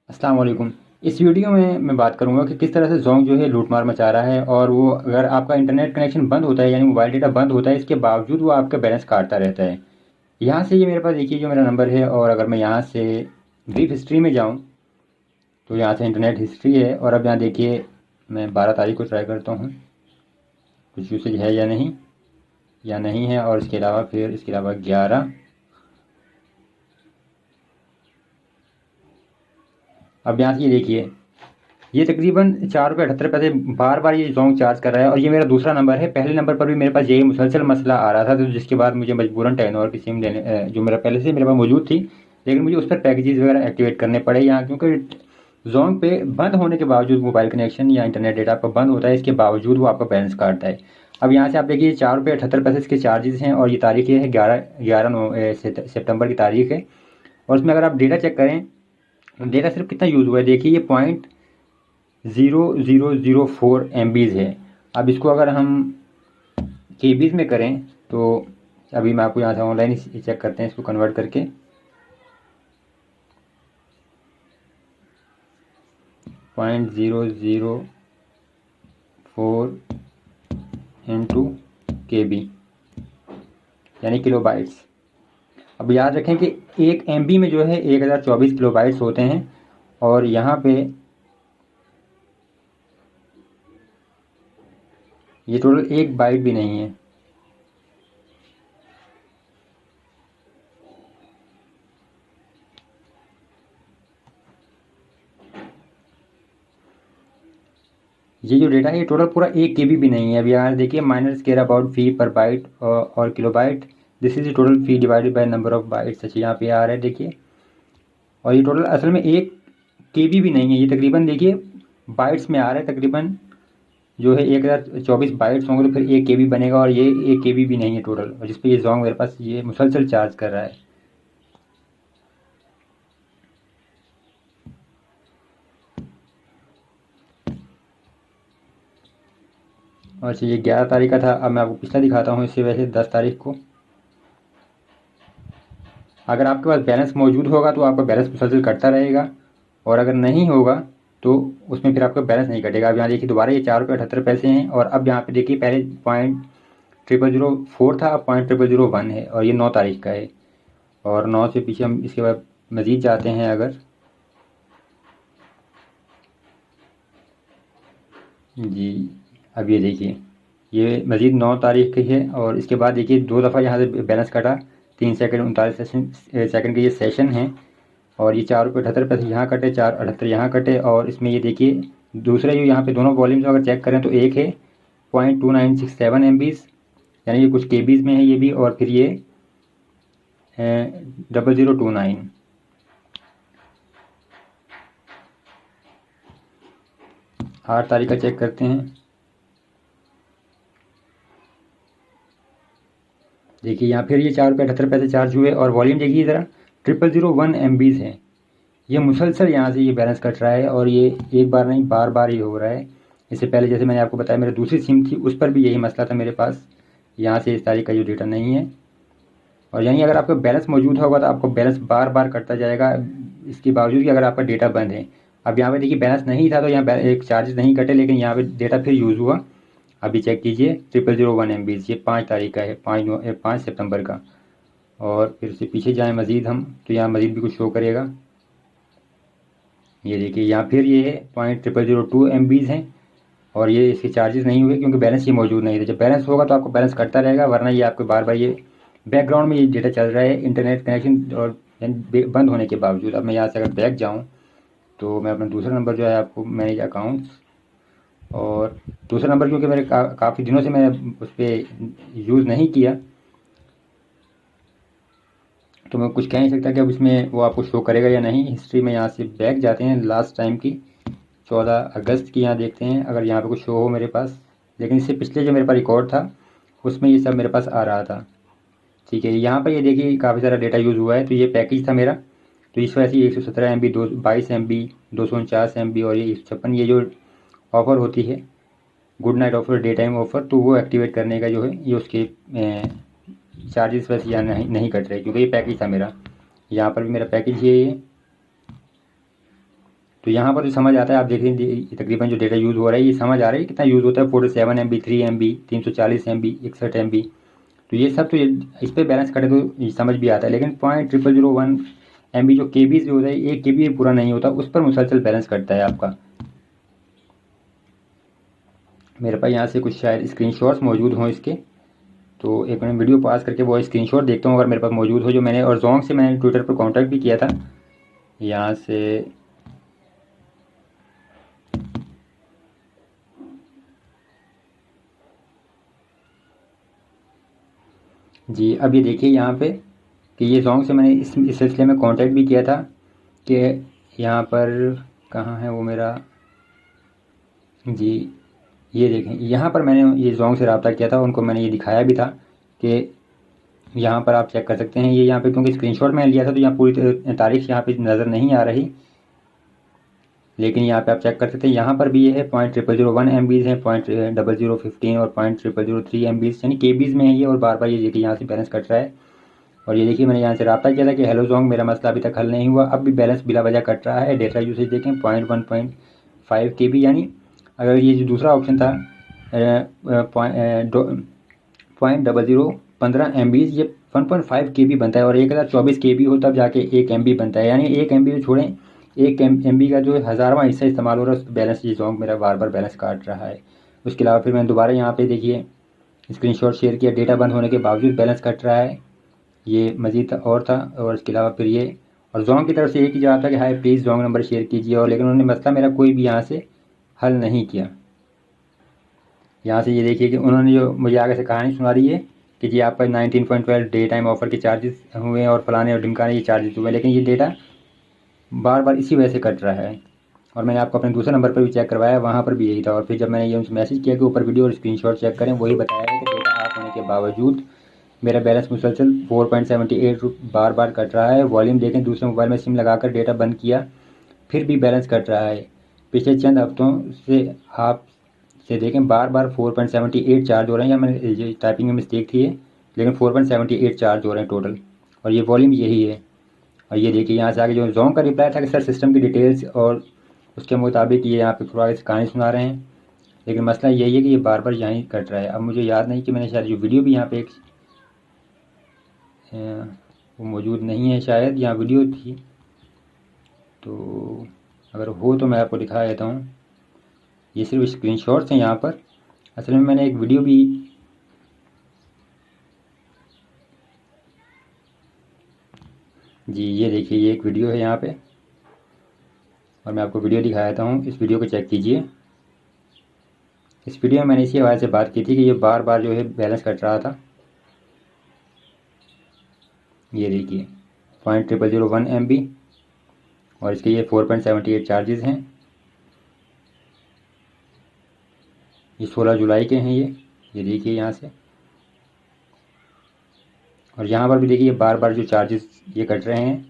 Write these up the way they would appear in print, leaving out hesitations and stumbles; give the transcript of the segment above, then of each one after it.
अस्सलाम वालेकुम। इस वीडियो में मैं बात करूंगा कि किस तरह से जोंग जो है लूटमार मचा रहा है और वो अगर आपका इंटरनेट कनेक्शन बंद होता है यानी मोबाइल डेटा बंद होता है इसके बावजूद वो आपका बैलेंस काटता रहता है। यहाँ से ये मेरे पास देखिए जो मेरा नंबर है और अगर मैं यहाँ से ब्रीफ हिस्ट्री में जाऊँ तो यहाँ से इंटरनेट हिस्ट्री है और अब यहाँ देखिए मैं 12 तारीख को ट्राई करता हूँ कुछ यूसेज है या नहीं है। और इसके अलावा फिर इसके अलावा 11, अब यहाँ से ये देखिए ये तकरीबन 4 रुपये 78 पैसे बार बार ये जोंग चार्ज कर रहा है और ये मेरा दूसरा नंबर है। पहले नंबर पर भी मेरे पास यही मुसलसल मसला आ रहा था तो जिसके बाद मुझे मजबूरन टेक्नोर की सिम लेने जो मेरा पहले से मेरे पास मौजूद थी, लेकिन मुझे उस पर पैकेजेस वगैरह एक्टिवेट करने पड़े यहाँ, क्योंकि जोंग पे बंद होने के बावजूद मोबाइल कनेक्शन या इंटरनेट डेटा आपका बंद होता है, इसके बावजूद वो आपका बैलेंस काटता है। अब यहाँ से आप देखिए 4 रुपये 78 पैसे इसके चार्जेस हैं और ये तारीख ये है 11 सितंबर की तारीख है। और उसमें अगर आप डेटा चेक करें तो डेटा सिर्फ कितना यूज़ हुआ है देखिए ये 0.0004 MBs है। अब इसको अगर हम केबीज में करें तो अभी मैं आपको यहाँ से ऑनलाइन ही चेक करते हैं इसको कन्वर्ट करके। 0.004 इंटू KB यानी किलो बाइट्स। अब याद रखें कि 1 MB में जो है 1024 किलो बाइट्स होते हैं और यहाँ पे ये टोटल 1 बाइट भी नहीं है। ये जो डेटा है ये टोटल पूरा 1 KB भी नहीं है। अब यहाँ देखिए माइनर्स केयर अबाउट फी पर बाइट और kilo byte, this is total fee divided by number of bytes. अच्छा यहाँ पे आ रहा है देखिए, और ये टोटल असल में 1 KB भी नहीं है, ये तकरीबन देखिए बाइट्स में आ रहा है। तकरीबन जो है 1024 बाइट्स होंगे तो फिर 1 KB बनेगा और ये 1 KB भी नहीं है टोटल, और जिस पे ये जोंग मेरे पास ये मुसलसल चार्ज कर रहा है। और अच्छा ये 11 तारीख का था। अब मैं आपको पिछला दिखाता हूँ इससे वैसे 10 तारीख को। अगर आपके पास बैलेंस मौजूद होगा तो आपका बैलेंस मुसलसल कटता रहेगा और अगर नहीं होगा तो उसमें फिर आपका बैलेंस नहीं कटेगा। अब यहाँ देखिए दोबारा ये 4 रुपये 78 पैसे हैं और अब यहाँ पे देखिए पहले 0.0004 था, अब 0.001 है और ये 9 तारीख का है। और 9 से पीछे हम इसके बाद मज़ीद जाते हैं अगर जी, अब ये देखिए ये मज़ीद 9 तारीख की है और इसके बाद देखिए 2 दफ़ा यहाँ से बैलेंस कटा, 3 सेकंड 39 सेकंड के ये सेशन हैं और ये 4 रुपये 78 पैसे यहाँ कटे, 4.78 यहाँ कटे। और इसमें ये देखिए दूसरे जो यहाँ पे दोनों वॉल्यूम्स अगर चेक करें तो एक है 0.2967 MBs यानी ये कुछ KBs में है ये भी, और फिर ये 0029। 8 तारीख का चेक करते हैं, देखिए यहाँ फिर ये 4 रुपये 78 पैसे चार्ज हुए और वॉल्यूम देखिए ज़रा 0001 MBs है। ये मुसलसल यहाँ से ये बैलेंस कट रहा है और ये एक बार नहीं बार बार ये हो रहा है। इससे पहले जैसे मैंने आपको बताया मेरी दूसरी सिम थी उस पर भी यही मसला था मेरे पास, यहाँ से इस तारीख का जो डेटा नहीं है। और यानी अगर आपका बैलेंस मौजूद होगा तो आपको बैलेंस बार बार कटता जाएगा, इसके बावजूद कि अगर आपका डेटा बंद है। अब यहाँ पे देखिए बैलेंस नहीं था तो यहाँ एक चार्जेस नहीं कटे, लेकिन यहाँ पे डेटा फिर यूज़ हुआ। अभी चेक कीजिए 0001 MBs, ये 5 तारीख का है, 5 सितंबर का। और फिर से पीछे जाएँ मज़ीद हम तो यहाँ मज़ीद भी कुछ शो करेगा। ये देखिए यहाँ फिर ये है 0.0002 MBs हैं और ये इसके चार्जेस नहीं हुए क्योंकि बैलेंस ये मौजूद नहीं थे। जब बैलेंस होगा तो आपको बैलेंस कटता रहेगा, वरना ये आपको बार बार ये बैकग्राउंड में ये डेटा चल रहा है इंटरनेट कनेक्शन और बंद होने के बावजूद। अब मैं यहाँ से अगर बैक जाऊँ तो मैं अपना दूसरा नंबर जो है आपको मैनेज अकाउंट्स, और दूसरा नंबर क्योंकि मेरे काफ़ी दिनों से मैंने उस पर यूज़ नहीं किया तो मैं कुछ कह नहीं सकता कि अब इसमें वो आपको शो करेगा या नहीं। हिस्ट्री में यहाँ से बैक जाते हैं लास्ट टाइम की 14 अगस्त की, यहाँ देखते हैं अगर यहाँ पे कुछ शो हो मेरे पास, लेकिन इससे पिछले जो मेरे पास रिकॉर्ड था उसमें ये सब मेरे पास आ रहा था। ठीक है, यहाँ पर ये देखिए काफ़ी सारा डेटा यूज़ हुआ है तो ये पैकेज था मेरा, तो इस वजह से 117 MB 22 MB 249 MB और ये 156 ये जो ऑफ़र होती है good night offer day time offer, तो वो एक्टिवेट करने का जो है ये उसके चार्जेस वैसे यहाँ नहीं कट रहे क्योंकि ये पैकेज था मेरा। यहाँ पर भी मेरा पैकेज ये है तो यहाँ पर जो समझ आता है, आप देखें तकरीबन जो डेटा यूज़ हो रहा है ये समझ आ रहा है कितना यूज़ होता है। 47 MB, 3 MB, 340 MB, 61 MB, तो ये सब तो इस पर बैलेंस करें तो ये समझ भी आता है। लेकिन 0.0001 MB जो KB जो होता है, 1 KB पूरा नहीं होता, उस पर मुसलसल बैलेंस कटता है आपका। मेरे पास यहाँ से कुछ शायद स्क्रीनशॉट्स मौजूद हों इसके, तो एक मिनट वीडियो पास करके वो स्क्रीनशॉट देखता हूँ अगर मेरे पास मौजूद हो, जो मैंने और जोंग से मैंने ट्विटर पर कांटेक्ट भी किया था। यहाँ से जी, अब ये देखिए यहाँ पे कि ये जोंग से मैंने इस सिलसिले में कांटेक्ट भी किया था कि यहाँ पर कहाँ है वो मेरा, जी ये देखें यहाँ पर मैंने ये जोंग से रब्ता किया था, उनको मैंने ये दिखाया भी था कि यहाँ पर आप चेक कर सकते हैं। ये यहाँ पे क्योंकि स्क्रीनशॉट मैंने लिया था तो यहाँ पूरी तारीख यहाँ पे नज़र नहीं आ रही, लेकिन यहाँ पे आप चेक कर सकते हैं। यहाँ पर भी ये है 0.0001 MB है, 0.0015 और 0.0003 MB यानी KBs में है ये, और बार बार ये देखिए यहाँ से बैलेंस कट रहा है। और ये देखिए मैंने यहाँ से रब्ता किया था कि हेलो जोंग, मेरा मसला अभी तक हल नहीं हुआ, अब भी बैलेंस बिला वजह कट रहा है। डेटा यूसेज देखें 0.1.5 KB, यानी अगर ये जो दूसरा ऑप्शन था 0.0015 MB, ये 1.5 KB बनता है, और 1024 KB हो तब जाके 1 MB बनता है। यानी 1 MB तो छोड़ें, 1 MB का जो 1000वां हिस्सा इस्तेमाल हो रहा है, उस बैलेंस ये जोंग मेरा बार बार बैलेंस काट रहा है। उसके अलावा फिर मैंने दोबारा यहाँ पे देखिए स्क्रीनशॉट शेयर किया, डेटा बंद होने के बावजूद बैलेंस कट रहा है। ये मज़ीद और था, और इसके अलावा फिर ये, और जोंग की तरफ से एक ही जवाब था कि हाय प्लीज़ जोंग नंबर शेयर कीजिए, और लेकिन उन्होंने मसला मेरा कोई भी यहाँ से हल नहीं किया। यहाँ से ये देखिए कि उन्होंने जो मुझे आगे से कहानी सुना रही है कि जी आपका 19.12 डे टाइम ऑफर के चार्जेस हुए और फलाने और ढिमकाने ये चार्जेस हुए, लेकिन ये डेटा बार बार इसी वजह से कट रहा है। और मैंने आपको अपने दूसरे नंबर पर भी चेक करवाया, वहाँ पर भी यही था। और फिर जब मैंने ये उनसे मैसेज किया कि ऊपर वीडियो और स्क्रीनशॉट चेक करें, वही बताया है कि डेटा ऑफ होने के बावजूद मेरा बैलेंस मुसलसल 4.78 बार बार कट रहा है। वॉल्यूम देखें, दूसरे मोबाइल में सिम लगाकर डेटा बंद किया फिर भी बैलेंस कट रहा है। पिछले चंद हफ्तों से आप से देखें बार बार 4.78 चार्ज हो रहे हैं, या मैंने ये टाइपिंग में मिस्टेक थी है, लेकिन 4.78 चार्ज हो रहे हैं टोटल, और ये वॉल्यूम यही है। और ये देखिए यहाँ से आगे जो जोंग का रिप्लाई था कि सर सिस्टम की डिटेल्स और उसके मुताबिक ये यहाँ पे पूरा कहानी सुना रहे हैं, लेकिन मसला यही है कि ये बार बार यहीं कट रहा है। अब मुझे याद नहीं कि मैंने शायद जो वीडियो भी यहाँ पे एक वो मौजूद नहीं है, शायद यहाँ वीडियो थी, तो अगर हो तो मैं आपको दिखा देता हूँ। ये सिर्फ स्क्रीनशॉट्स हैं यहाँ पर, असल में मैंने एक वीडियो भी, जी ये देखिए ये एक वीडियो है यहाँ पे, और मैं आपको वीडियो दिखा देता हूँ। इस वीडियो को चेक कीजिए। इस वीडियो में मैंने इसी हवाले से बात की थी कि ये बार बार जो है बैलेंस कट रहा था। ये देखिए 0.0001 MB, और इसके ये 4.78 चार्जेस हैं। ये 16 जुलाई के हैं ये देखिए यहाँ से, और यहाँ पर भी देखिए बार बार जो चार्जेस ये कट रहे हैं।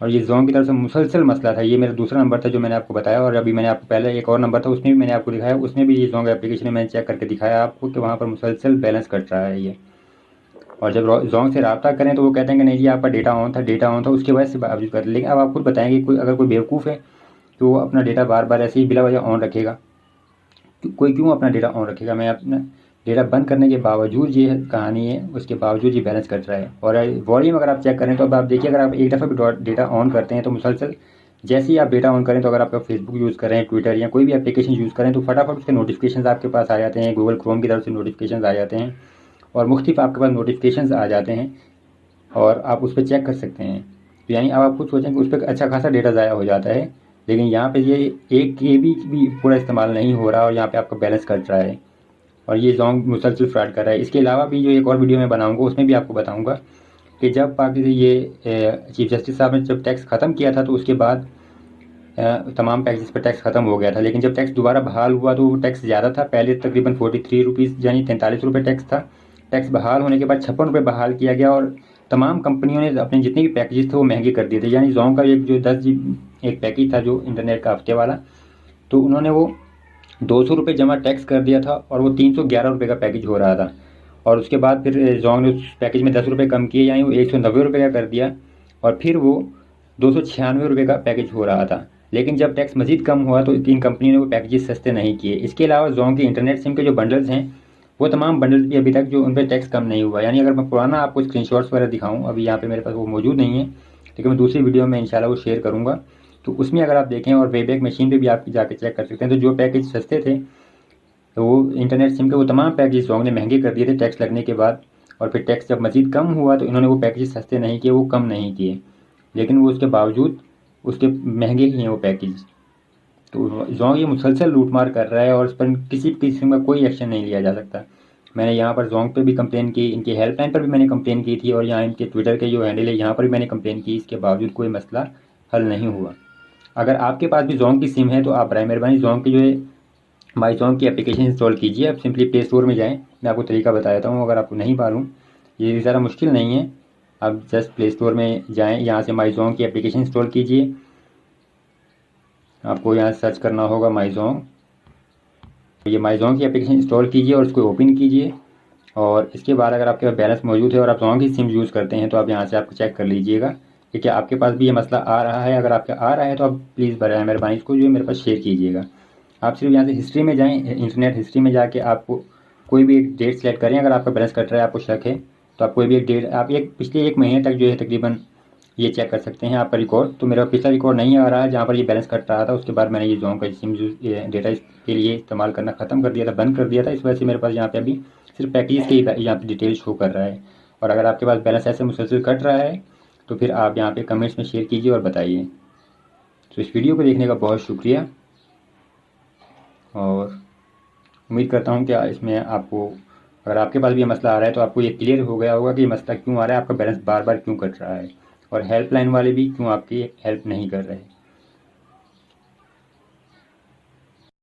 और ये जोंग की तरफ से मुसलसल मसला था। ये मेरा दूसरा नंबर था जो मैंने आपको बताया, और अभी मैंने आपको पहले एक और नंबर था उसमें भी मैंने आपको दिखाया, उसमें भी ये जोंग एप्लीकेशन में मैंने चेक करके दिखाया आपको कि वहाँ पर मुसलसल बैलेंस कट रहा है ये। और जब जोंग से रब्ता करें तो वो कहते हैं कि नहीं जी आपका डेटा ऑन था, उसकी वजह से बावजूद कर। लेकिन अब आप खुद बताएंगे अगर कोई बेवकूफ़ है तो वो अपना डेटा बार बार ऐसे ही बिला वजह ऑन रखेगा, कोई क्यों अपना डेटा ऑन रखेगा। मैं अपना डेटा बंद करने के बावजूद ये कहानी है, उसके बावजूद ये बैलेंस कट रहा है। और वॉल्यूम अगर आप चेक करें तो अब आप देखिए, अगर आप एक दफ़ा भी डेटा ऑन करते हैं तो मुसलसल जैसे ही आप डेटा ऑन करें, तो अगर आप फेसबुक यूज़ करें, ट्विटर या कोई भी एप्लीकेशन यूज़ करें, तो फटाफट उसके नोटिफिकेशन आपके पास आ जाते हैं, गूगल क्रोम की तरफ से नोटिफिकेशन आ जाते हैं, और मुख्तलिफ आपके पास नोटिफिकेशन आ जाते हैं, और आप उस पर चेक कर सकते हैं। तो यानी अब आप खुद सोचें कि उस पर अच्छा खासा डेटा ज़ाया हो जाता है, लेकिन यहाँ पे ये 1 KB भी पूरा इस्तेमाल नहीं हो रहा, और यहाँ पे आपका बैलेंस कट रहा है, और ये जोंग मुसलसल फ्रॉड कर रहा है। इसके अलावा भी जो एक और वीडियो मैं बनाऊंगा उसमें भी आपको बताऊंगा कि जब ये चीफ जस्टिस साहब ने जब टैक्स ख़त्म किया था, तो उसके बाद तमाम पैकेजेस पर टैक्स ख़त्म हो गया था। लेकिन जब टैक्स दोबारा बहाल हुआ तो वो टैक्स ज़्यादा था, पहले तकरीबन 43 रुपीज़ यानी 43 रुपये टैक्स था। टैक्स बहाल होने के बाद 56 रुपये बहाल किया गया, और तमाम कंपनियों ने अपने जितने भी पैकेजेस थे वो महंगे कर दिए थे। यानी जोंग का एक जो 10 GB एक पैकेज था जो इंटरनेट का हफ्ते वाला, तो उन्होंने वो 200 रुपये जमा टैक्स कर दिया था, और वो 311 रुपये का पैकेज हो रहा था। और उसके बाद फिर जोंग ने उस पैकेज में 10 रुपये कम किए, यानी वो 190 रुपये का कर दिया, और फिर वो ₹296 का पैकेज हो रहा था। लेकिन जब टैक्स मज़ीद कम हुआ तो इन कंपनी ने वो पैकेजेस सस्ते नहीं किए। इसके अलावा जोंग के इंटरनेट सिम के जो बंडल्स हैं, वो तमाम बंडल्स भी अभी तक जो उन पर टैक्स कम नहीं हुआ। यानी अगर मैं पुराना आपको स्क्रीनशॉट्स वगैरह दिखाऊँ, अभी यहाँ पे मेरे पास वो मौजूद नहीं है, लेकिन मैं दूसरी वीडियो में इंशाल्लाह वो शेयर करूँगा। तो उसमें अगर आप देखें और वेबैक मशीन पे भी आप जाके चेक कर सकते हैं, तो जो पैकेज सस्ते थे, तो वो इंटरनेट सिम के वो तमाम पैकेज जोंग ने महंगे कर दिए थे टैक्स लगने के बाद। और फिर टैक्स जब मज़ीद कम हुआ तो इन्होंने वो पैकेज सस्ते नहीं किए, वो कम नहीं किए, लेकिन वो उसके बावजूद उसके महंगे ही हैं वो पैकेज। तो जोंग ये मुसलसल लूटमार कर रहा है और इस पर किसी किस्म का कोई एक्शन नहीं लिया जा सकता। मैंने यहाँ पर जोंग पे भी कंप्लेन की, इनकी हेल्पलाइन पर भी मैंने कंप्लेन की थी, और यहाँ इनके ट्विटर के जो हैंडल है यहाँ पर भी मैंने कंप्लेन की। इसके बावजूद कोई मसला हल नहीं हुआ। अगर आपके पास भी जोंग की सिम है तो आप बराए मेहरबानी जोंग की जो है माई जोंग की एप्लीकेशन इंस्टॉल कीजिए। आप सिंपली प्ले स्टोर में जाएँ, मैं आपको तरीका बता देता हूँ अगर आपको नहीं मालूम, ये ज़्यादा मुश्किल नहीं है। आप जस्ट प्ले स्टोर में जाएँ, यहाँ से माई जोंग की एप्लीकेशन इंस्टॉल कीजिए। आपको यहाँ सर्च करना होगा माई जोंग। ये माई जोंग की एप्लीकेशन इंस्टॉल कीजिए और इसको ओपन कीजिए। और इसके बाद अगर आपके पास बैलेंस मौजूद है और आप जोंग की सिम यूज़ करते हैं तो आप यहाँ से आपको चेक कर लीजिएगा कि क्या आपके पास भी ये मसला आ रहा है। अगर आपका आ रहा है तो आप प्लीज़ बराए मेहरबानी इसको जो है मेरे पास शेयर कीजिएगा। आप सिर्फ यहाँ से हिस्ट्री में जाएँ, इंटरनेट हिस्ट्री में जाके आपको कोई भी एक डेट सेलेक्ट करें। अगर आपका बैलेंस कट रहा है, आपको शक है, तो आप कोई भी एक डेट, आप पिछले 1 महीने तक जो है तकरीबन ये चेक कर सकते हैं आपका रिकॉर्ड। तो मेरा पिछला रिकॉर्ड नहीं आ रहा है जहाँ पर ये बैलेंस कट रहा था। उसके बाद मैंने ये जोंग का सिम डेटा के लिए इस्तेमाल करना ख़त्म कर दिया था, बंद कर दिया था। इस वजह से मेरे पास यहाँ पे अभी सिर्फ पैकेज के ही यहाँ पे डिटेल शो कर रहा है। और अगर आपके पास बैलेंस ऐसे मुसलसल कट रहा है तो फिर आप यहाँ पे कमेंट्स में शेयर कीजिए और बताइए। तो इस वीडियो को देखने का बहुत शुक्रिया, और उम्मीद करता हूँ कि इसमें आपको, अगर आपके पास भी ये मसला आ रहा है तो आपको ये क्लियर हो गया होगा कि ये मसला क्यों आ रहा है, आपका बैलेंस बार बार क्यों कट रहा है, और हेल्पलाइन वाले भी क्यों आपकी हेल्प नहीं कर रहे।